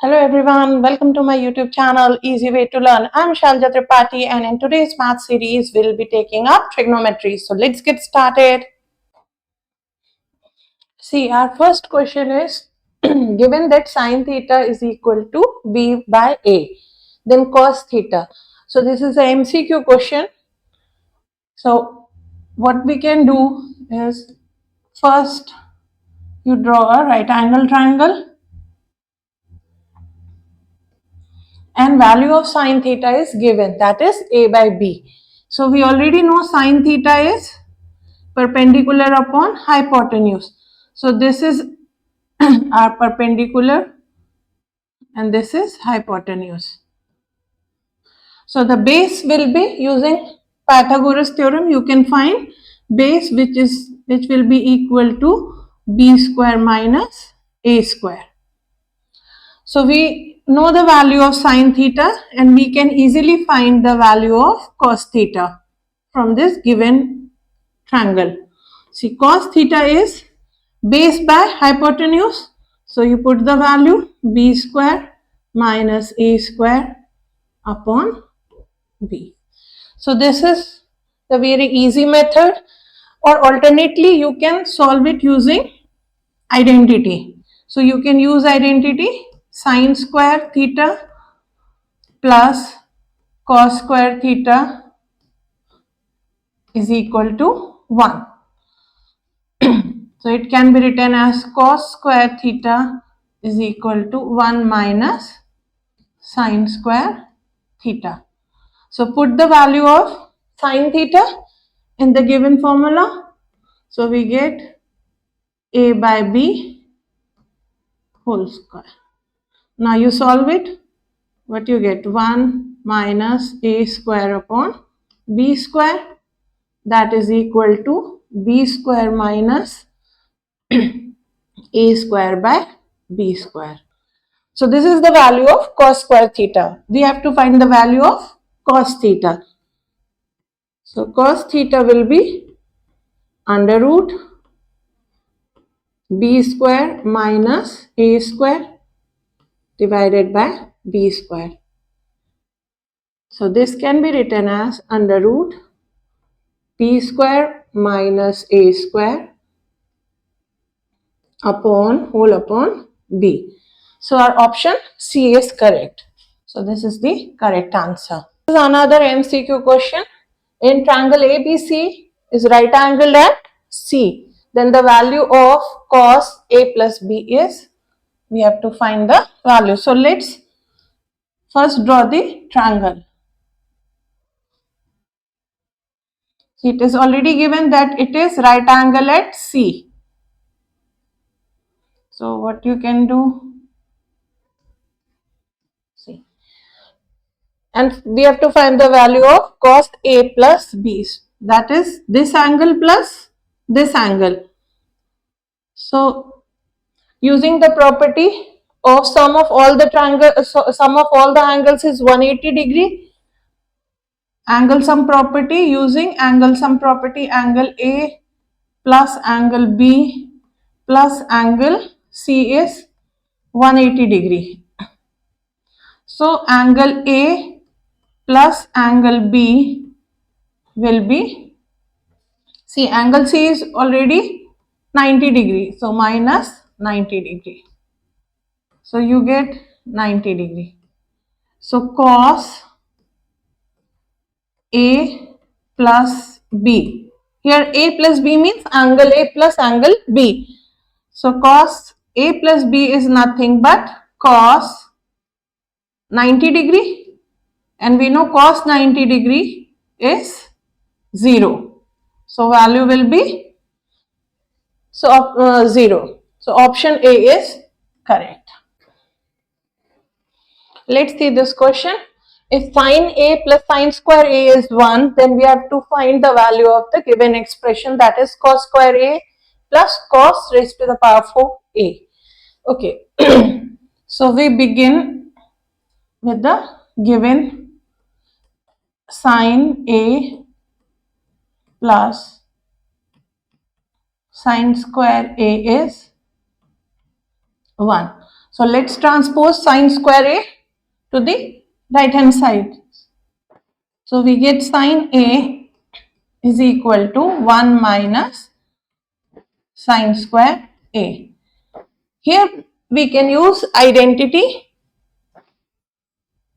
Hello everyone, welcome to my YouTube channel Easy Way to Learn. I'm Shalja Tripathi and in today's math series we'll be taking up trigonometry. So let's get started. See, our first question is given that sine theta is equal to B by A, then cos theta. So this is a MCQ question. So what we can do is first you draw a right angle triangle and value of sine theta is given, that is A by B. So we already know sine theta is perpendicular upon hypotenuse. So this is our perpendicular and this is hypotenuse. So the base will be using Pythagoras theorem. You can find base which will be equal to b square minus a square. So we know the value of sine theta and we can easily find the value of cos theta from this given triangle. See, cos theta is base by hypotenuse. So you put the value b square minus a square upon b. So this is the very easy method, or alternately you can solve it using identity. So you can use identity sine square theta plus cos square theta is equal to 1. So it can be written as cos square theta is equal to 1 minus sine square theta. So put the value of sine theta in the given formula. So we get a by b whole square. Now you solve it. What you get? 1 minus a square upon b square, that is equal to b square minus a square by b square. So this is the value of cos square theta. We have to find the value of cos theta. So cos theta will be under root b square minus a square divided by b square. So this can be written as under root b square minus a square upon whole upon b. So our option C is correct. So this is the correct answer. This is another MCQ question. In triangle ABC is right angled at C. Then the value of cos A plus B is, we have to find the value. So let's first draw the triangle. It is already given that it is right angle at C. So what you can do, see, and we have to find the value of cos A plus B. That is this angle plus this angle. So using the property of sum of all the sum of all the angles is 180 degree. Angle sum property, using angle sum property, angle A plus angle B plus angle C is 180 degree. So angle A plus angle B will be, see, angle C is already 90 degree, so minus 90 degree. So you get 90 degree. So cos A plus B. Here A plus B means angle A plus angle B. So cos A plus B is nothing but cos 90 degree, and we know cos 90 degree is 0. So value will be 0. So option A is correct. Let's see this question. If sine A plus sine square A is 1, then we have to find the value of the given expression, that is cos square A plus cos raised to the power 4A. Okay. So we begin with the given sine A plus sine square A is 1. So let's transpose sine square A to the right hand side. So we get sine A is equal to 1 minus sine square A. Here we can use identity,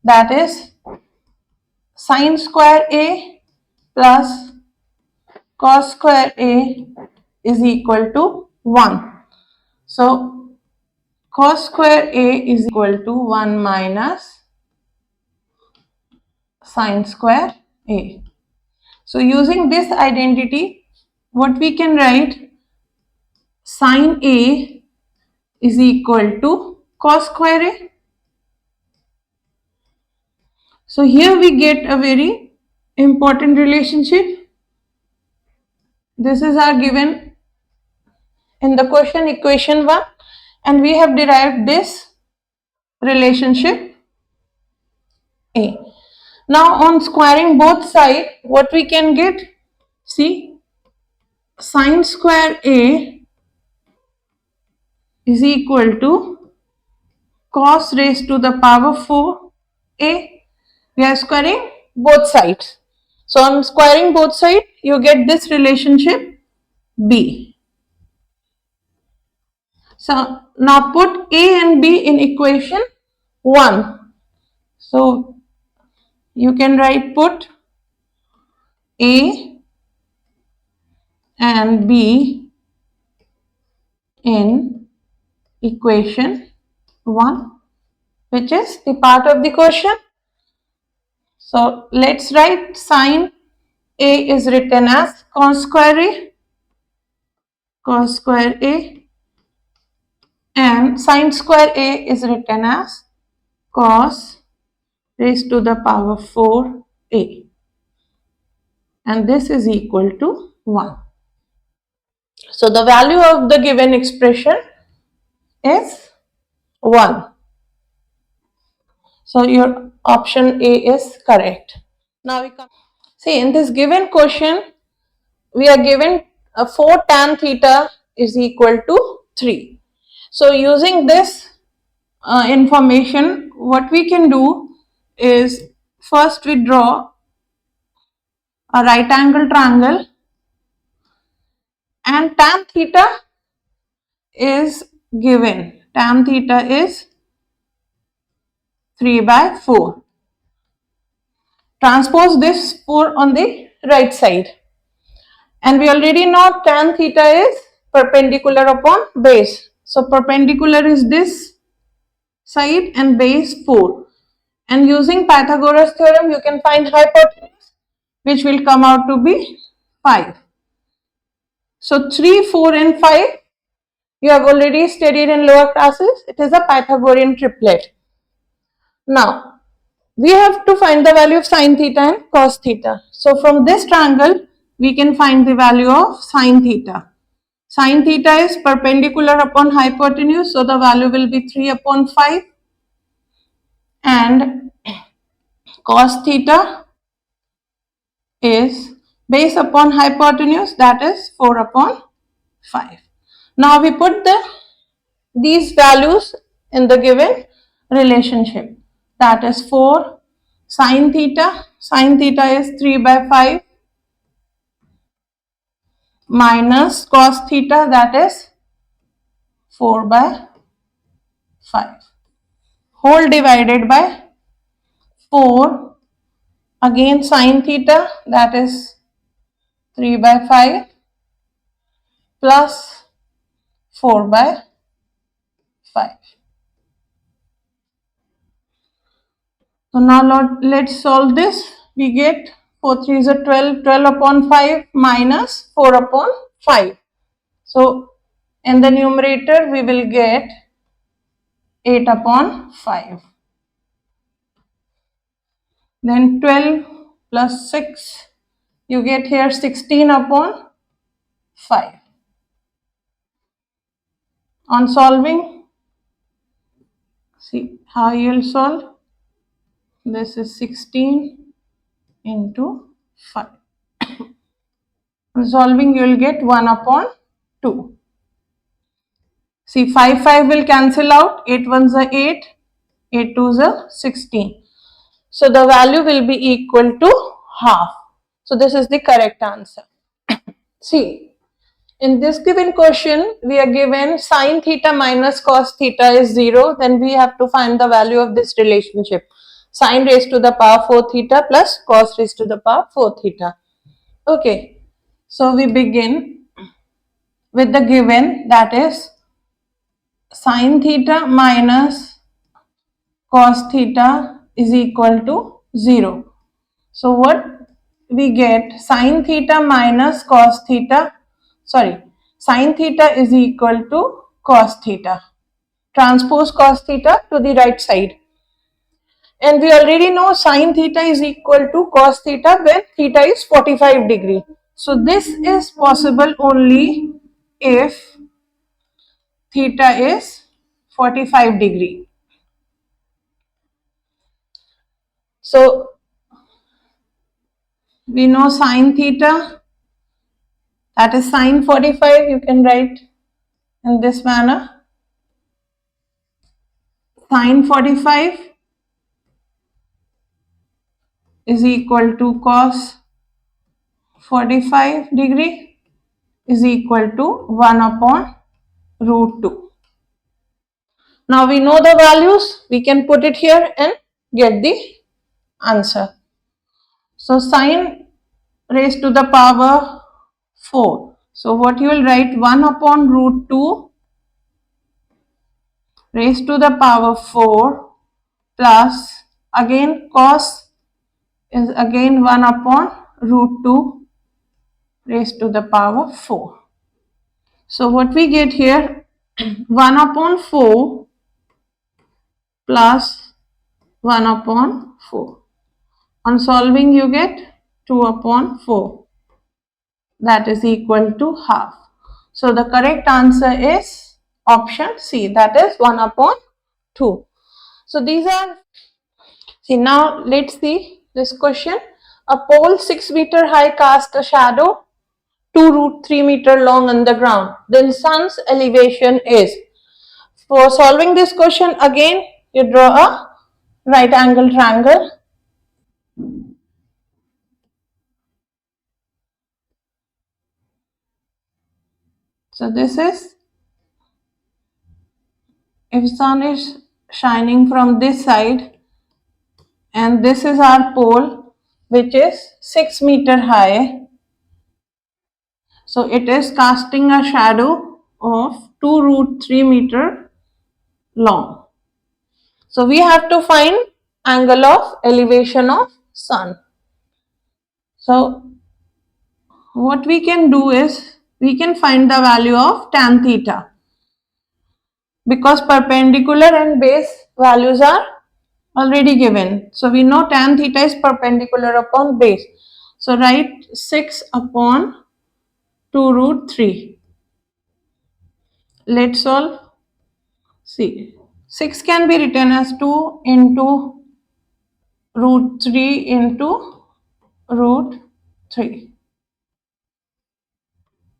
that is sine square A plus cos square A is equal to 1. So cos square A is equal to 1 minus sine square A. So using this identity, what we can write, sine A is equal to cos square A. So here we get a very important relationship. This is our given in the question, equation 1, and we have derived this relationship A. Now on squaring both sides, what we can get? See, sine square A is equal to cos raised to the power 4A. We are squaring both sides. So on squaring both sides, you get this relationship B. So now put A and B in equation 1. So you can write put A and B in equation 1, which is the part of the question. So let's write sine A is written as cos square A, and sine square A is written as cos raised to the power 4A, and this is equal to 1. So the value of the given expression is 1. So your option A is correct. Now we come. See, in this given question, we are given 4 tan theta is equal to 3. So using this information, what we can do is first we draw a right angle triangle, and tan theta is given. Tan theta is 3 by 4. Transpose this 4 on the right side. And we already know tan theta is perpendicular upon base. So perpendicular is this side and base 4. And using Pythagoras theorem, you can find hypotenuse, which will come out to be 5. So 3, 4 and 5, you have already studied in lower classes. It is a Pythagorean triplet. Now, we have to find the value of sine theta and cos theta. So from this triangle, we can find the value of sine theta. Sine theta is perpendicular upon hypotenuse, so the value will be 3 upon 5. And cos theta is base upon hypotenuse, that is 4 upon 5. Now we put these values in the given relationship, that is 4 sine theta is 3 by 5 minus cos theta, that is 4 by 5, whole divided by 4 again sine theta, that is 3 by 5 plus 4 by 5. So now let's solve this. We get 4 3 is a 12, 12 upon 5 minus 4 upon 5. So in the numerator we will get 8 upon 5. Then 12 plus 6, you get here 16 upon 5. On solving, see how you will solve. This is 16 into 5. On solving, you will get 1 upon 2. See, 5 will cancel out. 8 ones are 8. 8 twos are 16. So the value will be equal to half. So this is the correct answer. See, in this given question, we are given sine theta minus cos theta is 0. Then we have to find the value of this relationship. Sine raised to the power 4 theta plus cos raised to the power 4 theta. Okay, so we begin with the given, that is sine theta minus cos theta is equal to 0. So what we get, sine theta minus cos theta, sine theta is equal to cos theta. Transpose cos theta to the right side. And we already know sine theta is equal to cos theta when theta is 45 degree. So this is possible only if theta is 45 degree. So we know sine theta, that is sine 45, you can write in this manner. Sine 45 is equal to cos 45 degree is equal to 1 upon root 2. Now we know the values, we can put it here and get the answer. So sine raised to the power 4. So what you will write, 1 upon root 2 raised to the power 4 plus again cos is again 1 upon root 2 raised to the power 4. So what we get here, 1 upon 4 plus 1 upon 4. On solving you get 2 upon 4. That is equal to half. So the correct answer is option C, that is 1 upon 2. So these are, see, now let's see this question. A pole 6 meter high cast a shadow 2 root 3 meter long on the ground. Then sun's elevation is. For solving this question, again you draw a right angle triangle. So this is, if sun is shining from this side and this is our pole which is 6 meter high. So it is casting a shadow of 2 root 3 meter long. So we have to find angle of elevation of sun. So what we can do is, we can find the value of tan theta. Because perpendicular and base values are already given. So we know tan theta is perpendicular upon base. So write 6 upon 2 root 3. Let's solve. See, 6 can be written as 2 into root 3 into root 3.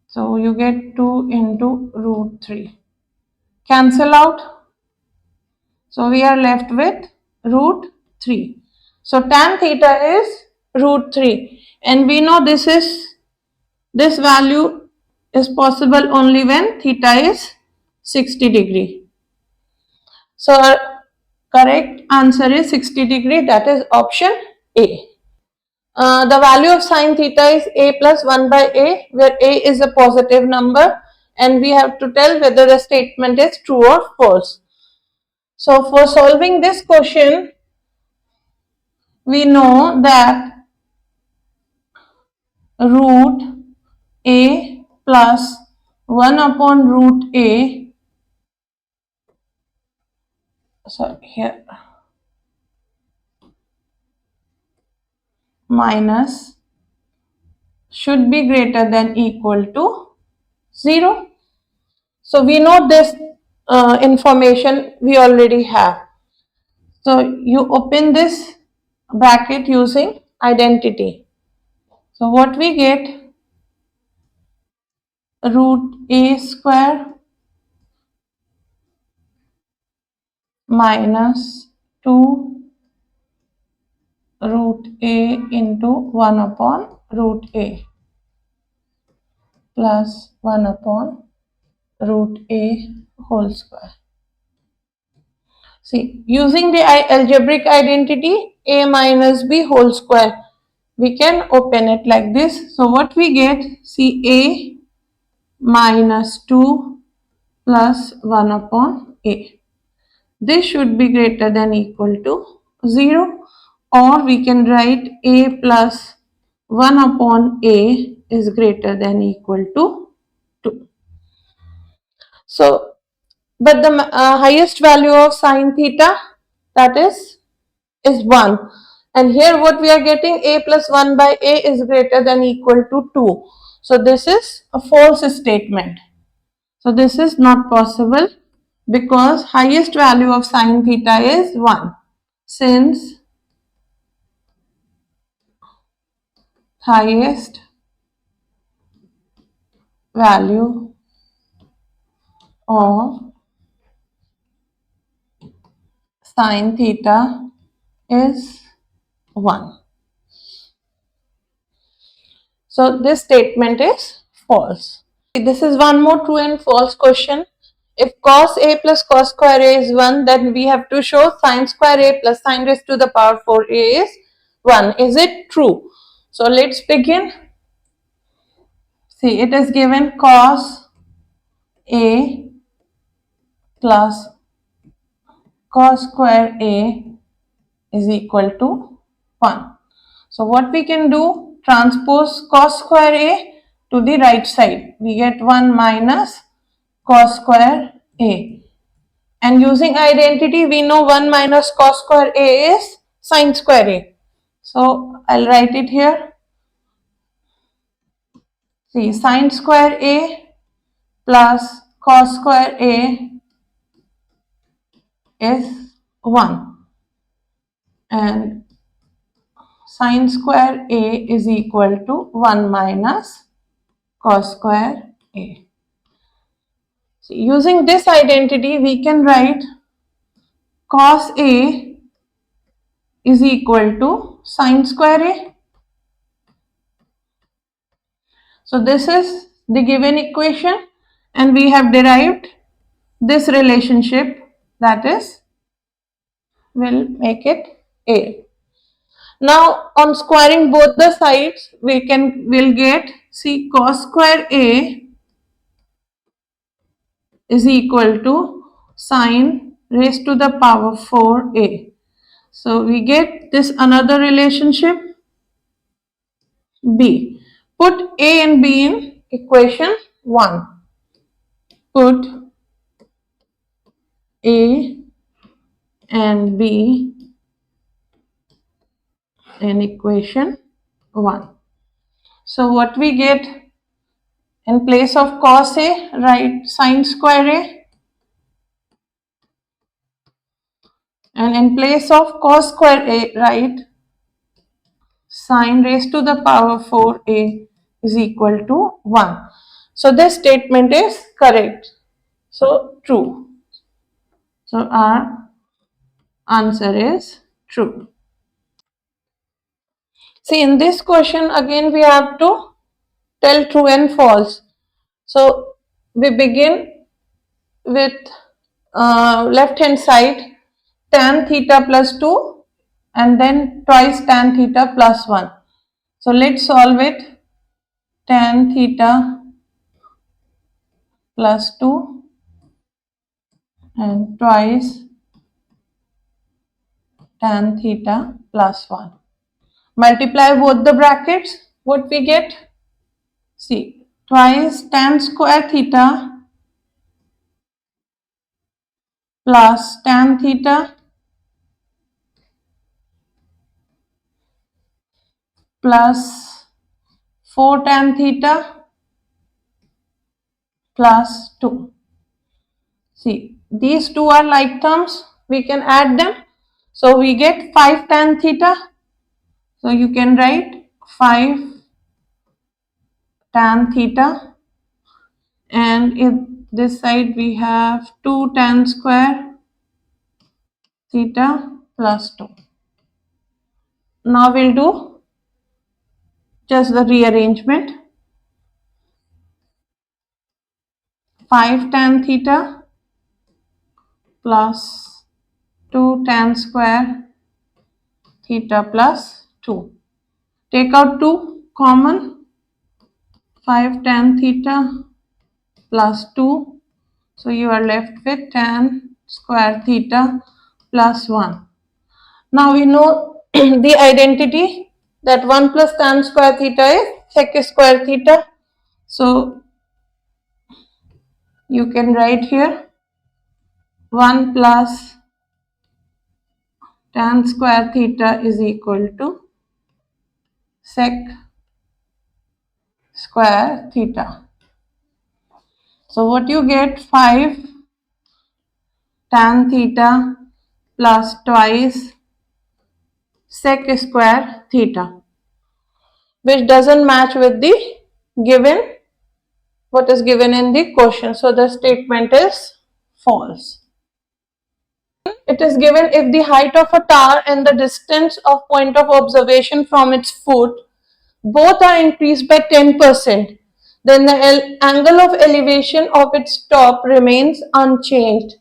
So you get 2 into root 3. Cancel out. So we are left with root 3. So tan theta is root 3. And we know this value is possible only when theta is 60 degree. So our correct answer is 60 degree, that is option A. The value of sine theta is a plus 1 by a, where a is a positive number and we have to tell whether the statement is true or false. So for solving this question, we know that root a plus 1 upon root a, minus should be greater than equal to 0. So we know this information we already have. So you open this bracket using identity. So what we get, root a square minus 2 root a into 1 upon root a plus 1 upon root a whole square. See, using the algebraic identity a minus b whole square, we can open it like this. So what we get, see, a minus 2 plus 1 upon a. This should be greater than equal to 0, or we can write a plus 1 upon a is greater than equal to 2. So, but the highest value of sine theta, that is 1. And here what we are getting, a plus 1 by a is greater than equal to 2. So this is a false statement. So this is not possible because highest value of sine theta is 1. Since highest value of sine theta is 1. So this statement is false. This is one more true and false question. If cos a plus cos square a is 1, then we have to show sine square a plus sine raised to the power 4a is 1. Is it true? So let's begin. See, it is given cos a plus cos square a is equal to 1. So what we can do, transpose cos square a to the right side. We get 1 minus cos square a. And using identity, we know 1 minus cos square a is sine square a. So I'll write it here. See, sine square a plus cos square a is 1. And sine square a is equal to 1 minus cos square a. So using this identity, we can write cos a is equal to sine square a. So this is the given equation and we have derived this relationship, that is, we'll make it a. Now on squaring both the sides, we'll get, see, cos square a is equal to sine raised to the power 4a. So we get this another relationship b. Put a and b in equation 1. Put a and b in equation 1. So what we get, in place of cos a, write sine square a, and in place of cos square a, write sine raised to the power 4a is equal to 1. So this statement is correct. So true. So our answer is true. See, in this question again we have to tell true and false. So we begin with left hand side, tan theta plus 2 and then twice tan theta plus 1. So let's solve it. Tan theta plus 2 and twice tan theta plus 1. Multiply both the brackets. What we get? See, twice tan square theta plus tan theta plus 4 tan theta plus 2. See, these two are like terms. We can add them. So we get 5 tan theta. So you can write 5 tan theta. And in this side we have 2 tan square theta plus 2. Now we'll do just the rearrangement. 5 tan theta plus 2 tan square theta plus 2. Take out 2 common. 5 tan theta plus 2. So you are left with tan square theta plus 1. Now we know the identity that 1 plus tan square theta is sec square theta. So you can write here 1 plus tan square theta is equal to sec square theta. So what you get, 5 tan theta plus twice sec square theta, which doesn't match with the given, what is given in the question. So the statement is false. It is given if the height of a tower and the distance of point of observation from its foot both are increased by 10%, then the angle of elevation of its top remains unchanged.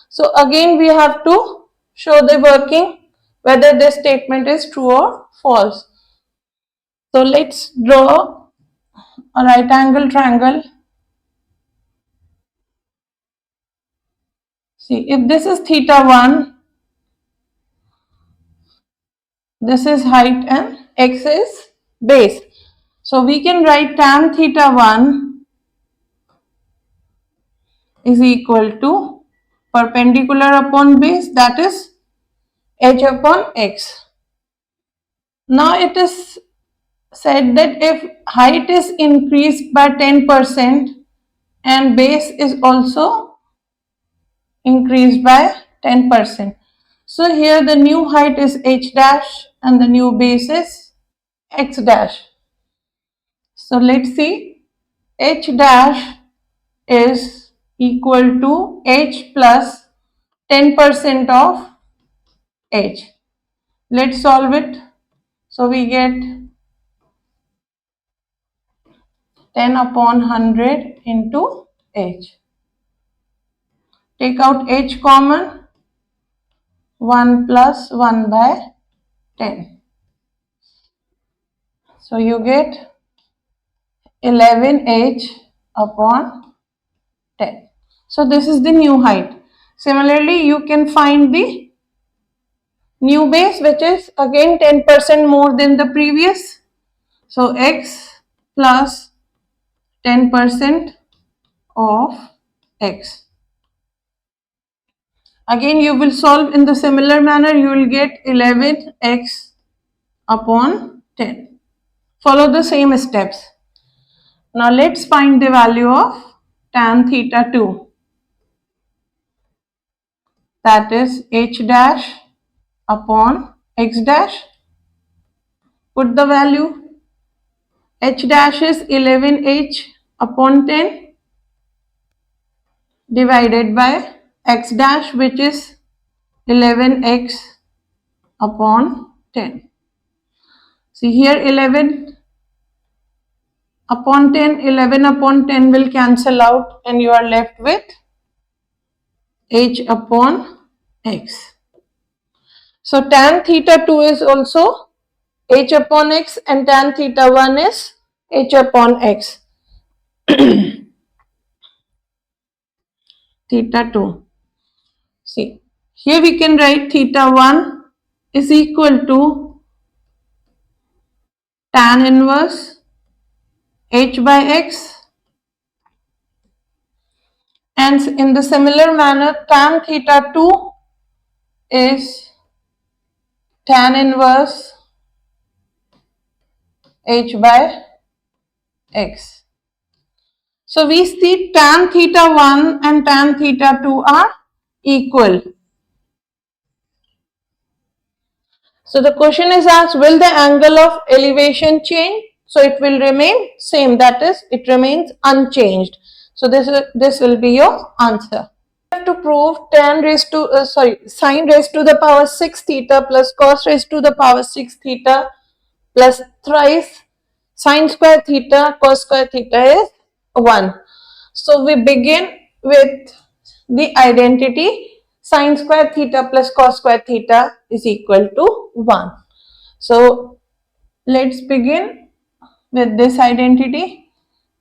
So again we have to show the working whether this statement is true or false. So let's draw a right angle triangle. See, if this is theta 1, this is height and x is base. So we can write tan theta 1 is equal to perpendicular upon base, that is h upon x. Now it is said that if height is increased by 10% and base is also increased by 10%. So here the new height is h dash and the new base is x dash. So let's see, h dash is equal to h plus 10% of h. Let's solve it. So we get 10 upon 100 into h. Take out h common, 1 plus 1 by 10. So you get 11h upon 10. So this is the new height. Similarly, you can find the new base, which is again 10% more than the previous. So x plus 10% of x. Again you will solve in the similar manner. You will get 11x upon 10. Follow the same steps. Now let's find the value of tan theta 2. That is h dash upon x dash. Put the value. H dash is 11h upon 10 divided by x dash, which is 11x upon 10. See here, 11 upon 10, 11 upon 10 will cancel out and you are left with h upon x. So tan theta 2 is also h upon x and tan theta 1 is h upon x. Theta 2. See, here we can write theta 1 is equal to tan inverse h by x, and in the similar manner tan theta 2 is tan inverse h by x. So we see tan theta 1 and tan theta 2 are equal. So the question is asked, will the angle of elevation change? So it will remain same, that is it remains unchanged. So this will be your answer. have to prove sine raised to the power 6 theta plus cos raised to the power 6 theta plus thrice sine square theta cos square theta is 1. So we begin with the identity sine square theta plus cos square theta is equal to 1. So let's begin with this identity.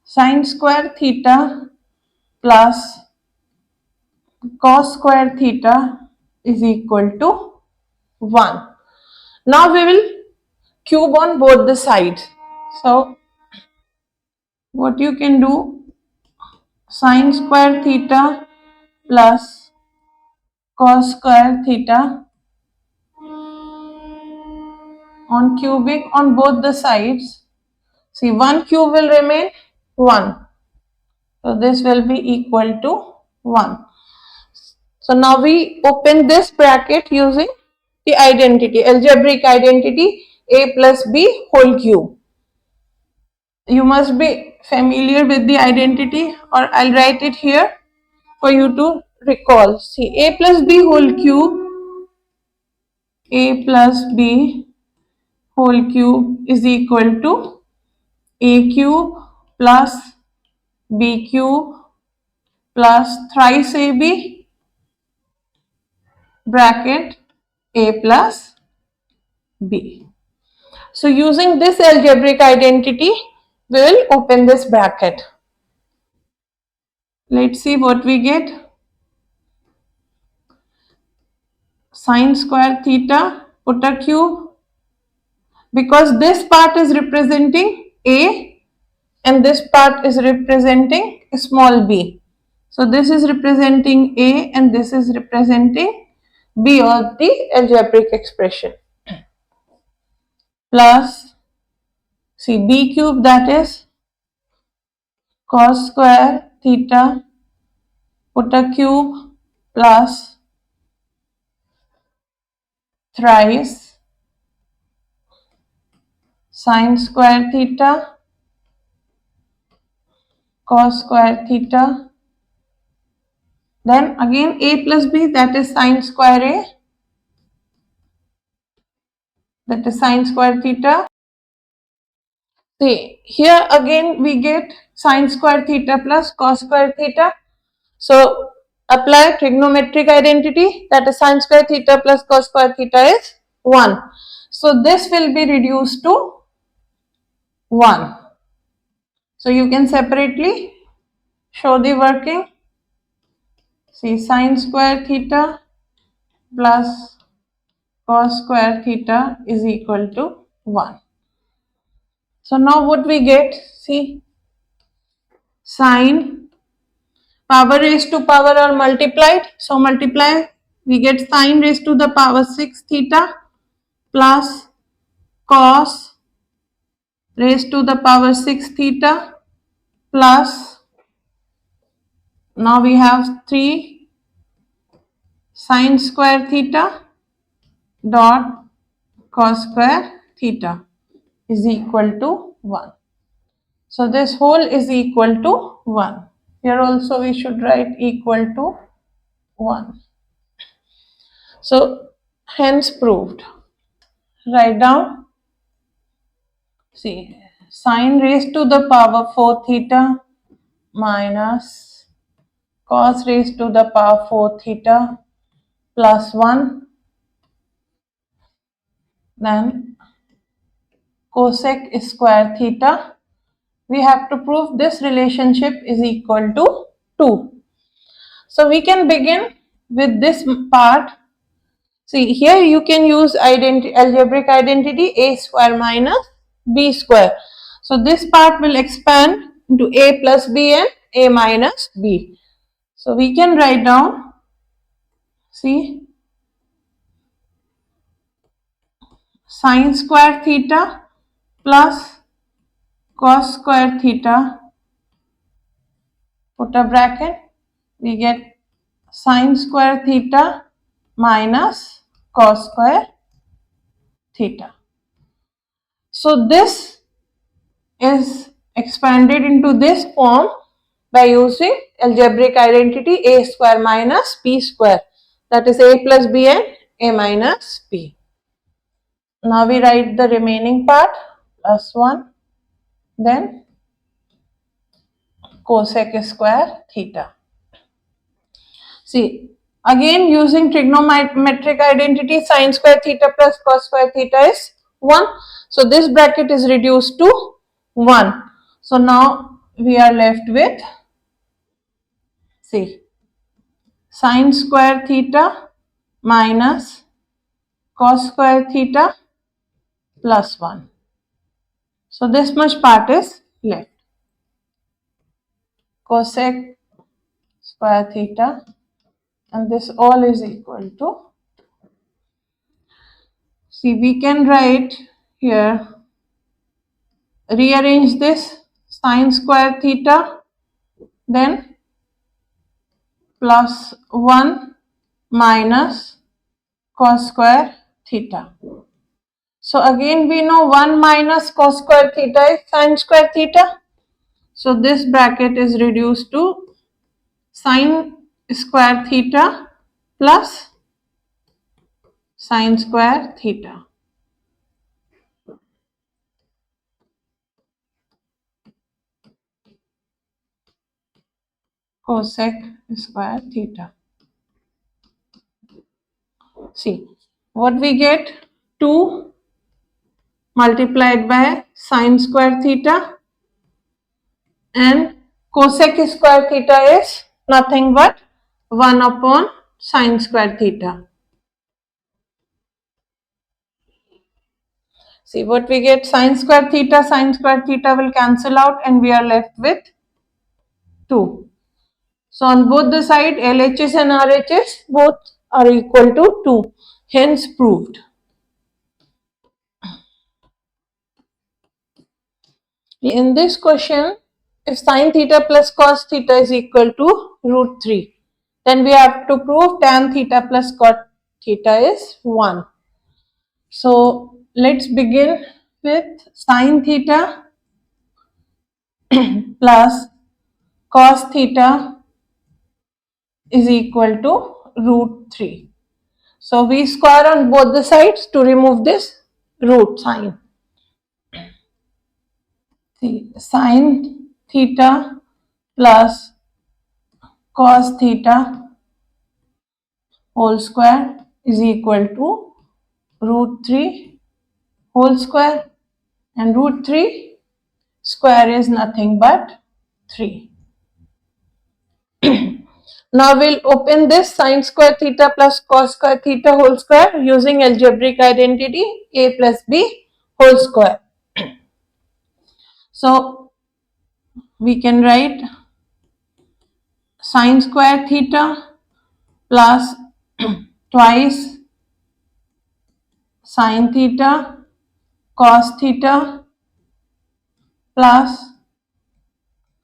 Sine square theta plus cos square theta is equal to 1. Now we will cube on both the sides. So what you can do, sine square theta plus cos square theta on cubic on both the sides. See, one cube will remain 1. So this will be equal to 1. So now we open this bracket using the identity, algebraic identity a plus b whole cube. You must be familiar with the identity, or I'll write it here for you to recall. See, a plus b whole cube, a plus b whole cube is equal to a cube plus b cube plus thrice ab bracket a plus b. So using this algebraic identity, we will open this bracket. Let's see what we get. Sine square theta, put a cube, because this part is representing a and this part is representing small b. So this is representing a and this is representing b of the algebraic expression. Plus, see, b cube, that is cos square theta, put a cube, plus thrice sine square theta cos square theta, then again a plus b, that is sine square a, that is sine square theta. See, here again we get sine square theta plus cos square theta. So apply trigonometric identity, that is sine square theta plus cos square theta is 1. So this will be reduced to 1. So you can separately show the working. See, sine square theta plus cos square theta is equal to 1. So now what we get, see, sine, power raised to power are multiplied. So multiply, we get sine raised to the power 6 theta plus cos raised to the power 6 theta plus, now we have 3 sine square theta dot cos square theta is equal to 1. So this whole is equal to 1. Here also we should write equal to 1. So hence proved. Write down. See, sine raised to the power 4 theta minus cos raised to the power 4 theta plus 1, then cosec square theta. We have to prove this relationship is equal to 2. So we can begin with this part. See, here you can use algebraic identity a square minus b square. So this part will expand into a plus b and a minus b. So we can write down, see, sine square theta plus cos square theta, put a bracket, we get sine square theta minus cos square theta. So this is expanded into this form. by using algebraic identity a square minus b square, that is a plus b and a minus b. Now we write the remaining part, plus 1, then cosec square theta. See, again using trigonometric identity, sin square theta plus cos square theta is 1. So this bracket is reduced to 1. So now we are left with, see, sin square theta minus cos square theta plus 1. So this much part is left. Cosec square theta, and this all is equal to, see, we can write here, rearrange this, sin square theta, then plus 1 minus cos square theta. So again we know 1 minus cos square theta is sin square theta. So this bracket is reduced to sin square theta plus sin square theta. Cosec square theta. See, what we get, 2 multiplied by sin square theta, and cosec square theta is nothing but 1 upon sin square theta. See what we get, sin square theta will cancel out and we are left with 2. So on both the side, LHS and RHS both are equal to 2, hence proved. In this question, if sin theta plus cos theta is equal to root 3, then we have to prove tan theta plus cot theta is 1. So let's begin with sin theta plus cos theta is equal to root 3. So we square on both the sides to remove this root sign. See, sin theta plus cos theta whole square is equal to root 3 whole square, and root 3 square is nothing but 3. Now we'll open this sin square theta plus cos square theta whole square using algebraic identity a plus b whole square. So we can write sin square theta plus twice sin theta cos theta plus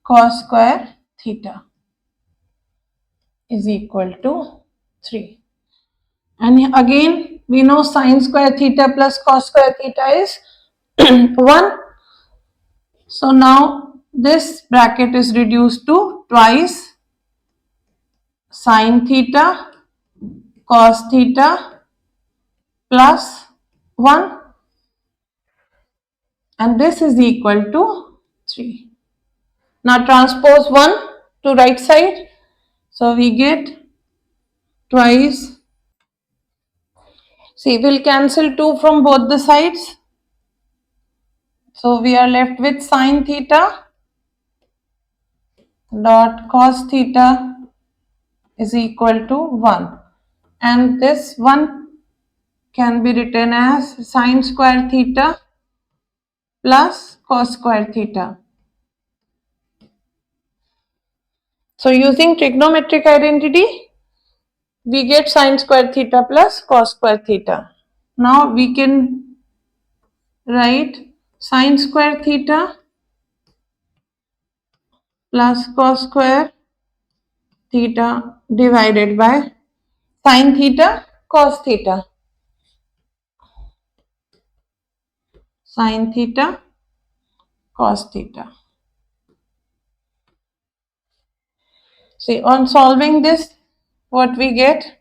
cos square theta is equal to 3. And again we know sin square theta plus cos square theta is 1. So now this bracket is reduced to twice sin theta cos theta plus 1, and this is equal to 3. Now transpose 1 to right side. So we get twice. See, we'll cancel 2 from both the sides. So we are left with sin theta dot cos theta is equal to 1. And this 1 can be written as sin square theta plus cos square theta. So using trigonometric identity, we get sin square theta plus cos square theta. Now we can write sin square theta plus cos square theta divided by sin theta cos theta. Sin theta cos theta. See, on solving this, what we get?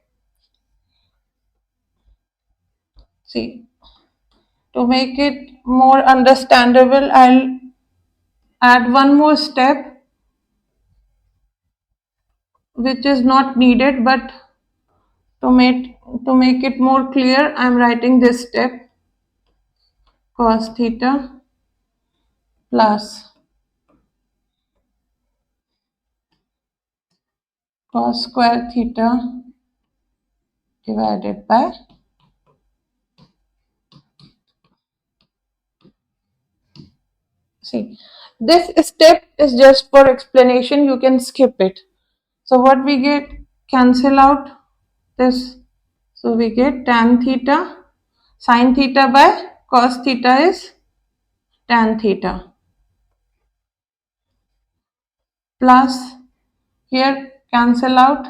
See, to make it more understandable, I'll add one more step which is not needed, but to make it more clear, I'm writing this step: cos theta plus cos square theta divided by, see, this step is just for explanation, you can skip it. So what we get, cancel out this. So we get tan theta, sin theta by cos theta is tan theta, plus here cancel out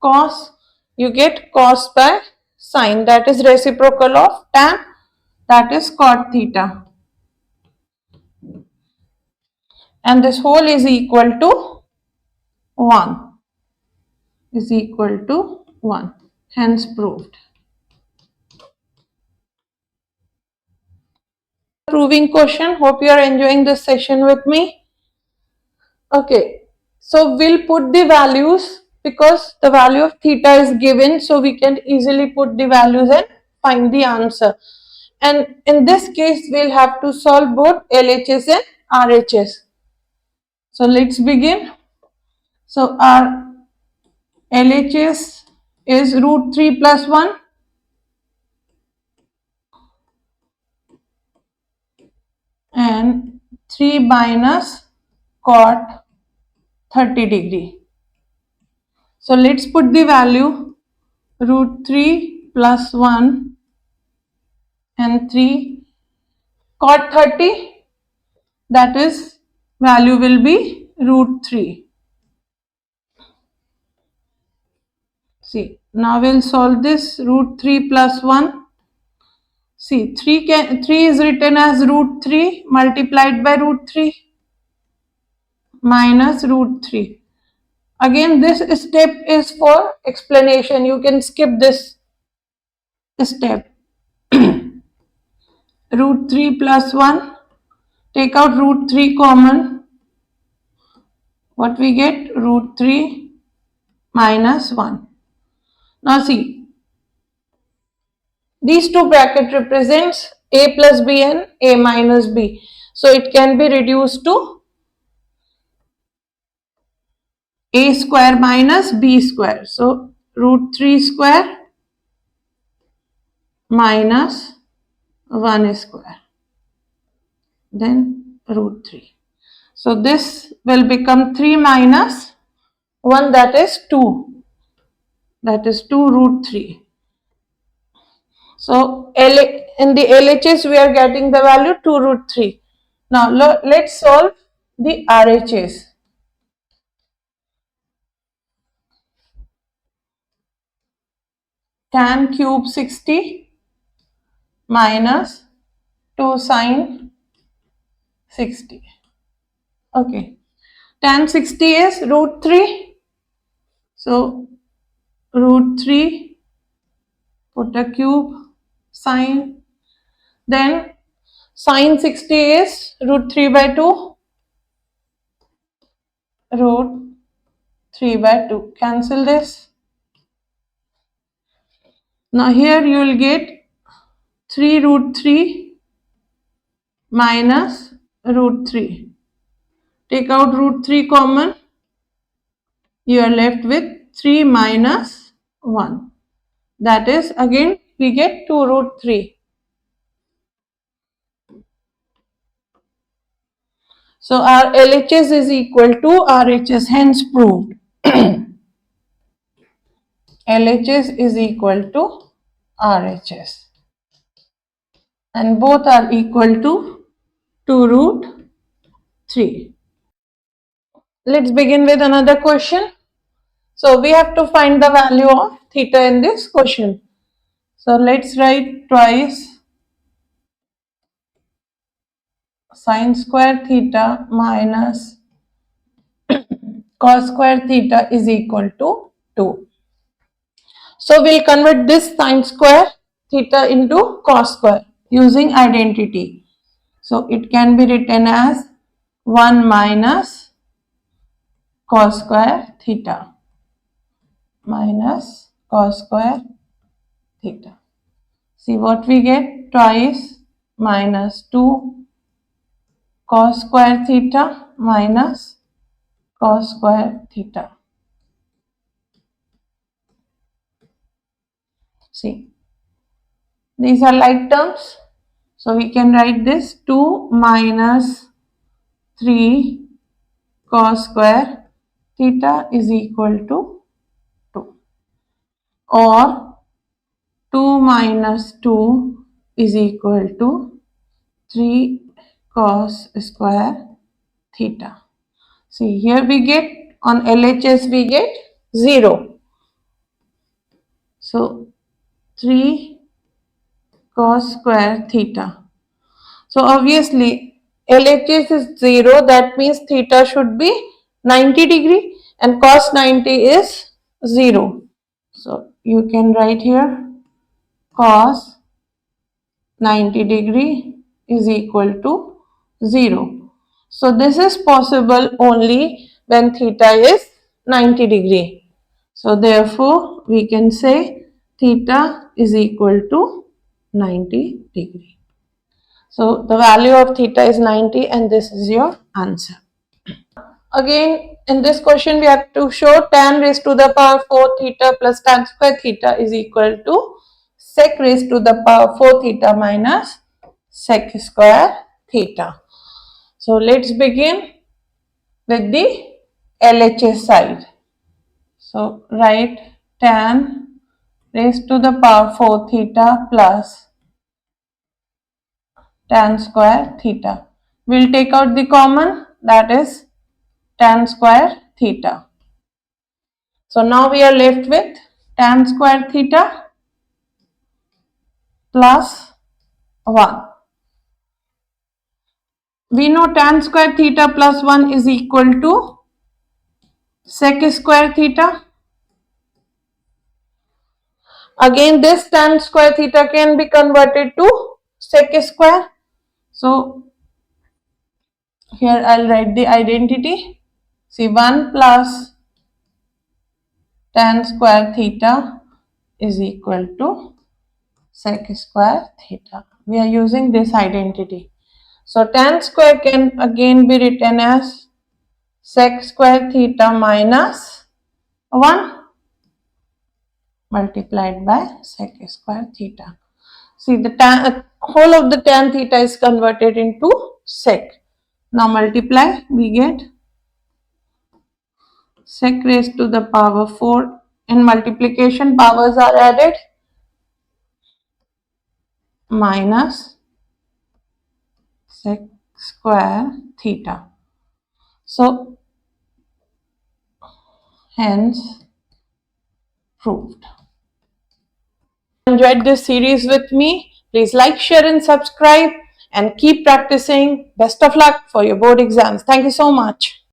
cos, you get cos by sin, that is reciprocal of tan, that is cot theta, and this whole is equal to 1, is equal to 1, hence proved. Proving question, hope you are enjoying this session with me. Okay, so we'll put the values because the value of theta is given, so we can easily put the values and find the answer. And in this case, we'll have to solve both LHS and RHS. So let's begin. So our LHS is root 3 plus 1, and 3 minus cot 30 degree. So let's put the value root 3 plus 1 and 3 cot 30, that is value will be root 3. See, now we'll solve this. Root 3 plus 1. See, 3 is written as root 3 multiplied by root 3 minus root 3. Again, this step is for explanation. You can skip this step. Root 3 plus 1. Take out root 3 common. What we get? Root 3 minus 1. Now see, these two brackets represents a plus b and a minus b. So it can be reduced to a square minus b square. So root 3 square minus 1 square. Then root 3. So this will become 3 minus 1, that is 2. That is 2 root 3. So in the LHS we are getting the value 2 root 3. Now let's solve the RHS. Tan cube 60 minus 2 sine 60. Okay. Tan 60 is root 3. So root 3, put a cube, sine. Then sine 60 is root 3 by 2. Root 3 by 2. Cancel this. Now here you will get 3 root 3 minus root 3. Take out root 3 common. You are left with 3 minus 1. That is, again we get 2 root 3. So our LHS is equal to RHS, hence proved. LHS is equal to RHS. And both are equal to 2 root 3. Let's begin with another question. So we have to find the value of theta in this question. So let's write twice sine square theta minus cos square theta is equal to 2. So we'll convert this sin square theta into cos square using identity. So it can be written as 1 minus cos square theta minus cos square theta. See what we get? Twice minus 2 cos square theta minus cos square theta. See, these are like terms. So we can write this 2 minus 3 cos square theta is equal to 2, or 2 minus 2 is equal to 3 cos square theta. See, here we get, on LHS we get 0. So 3 cos square theta. So obviously LHS is 0, that means theta should be 90 degree and cos 90 is 0. So you can write here cos 90 degree is equal to 0. So this is possible only when theta is 90 degree. So therefore we can say theta is equal to 90 degree. So the value of theta is 90 and this is your answer. Again, in this question we have to show tan raised to the power 4 theta plus tan square theta is equal to sec raised to the power 4 theta minus sec square theta. So let's begin with the LHS side. So write tan raised to the power 4 theta plus tan square theta. We'll take out the common, that is tan square theta. So now we are left with tan square theta plus 1. We know tan square theta plus 1 is equal to sec square theta. Again, this tan square theta can be converted to sec square. So here I'll write the identity. See, 1 plus tan square theta is equal to sec square theta. We are using this identity. So tan square can again be written as sec square theta minus 1 multiplied by sec square theta. See, the whole of the tan theta is converted into sec. Now multiply, we get sec raised to the power 4. In multiplication, powers are added, minus sec square theta. So hence proved. Enjoyed this series with me? Please like, share and subscribe and keep practicing. Best of luck for your board exams. Thank you so much.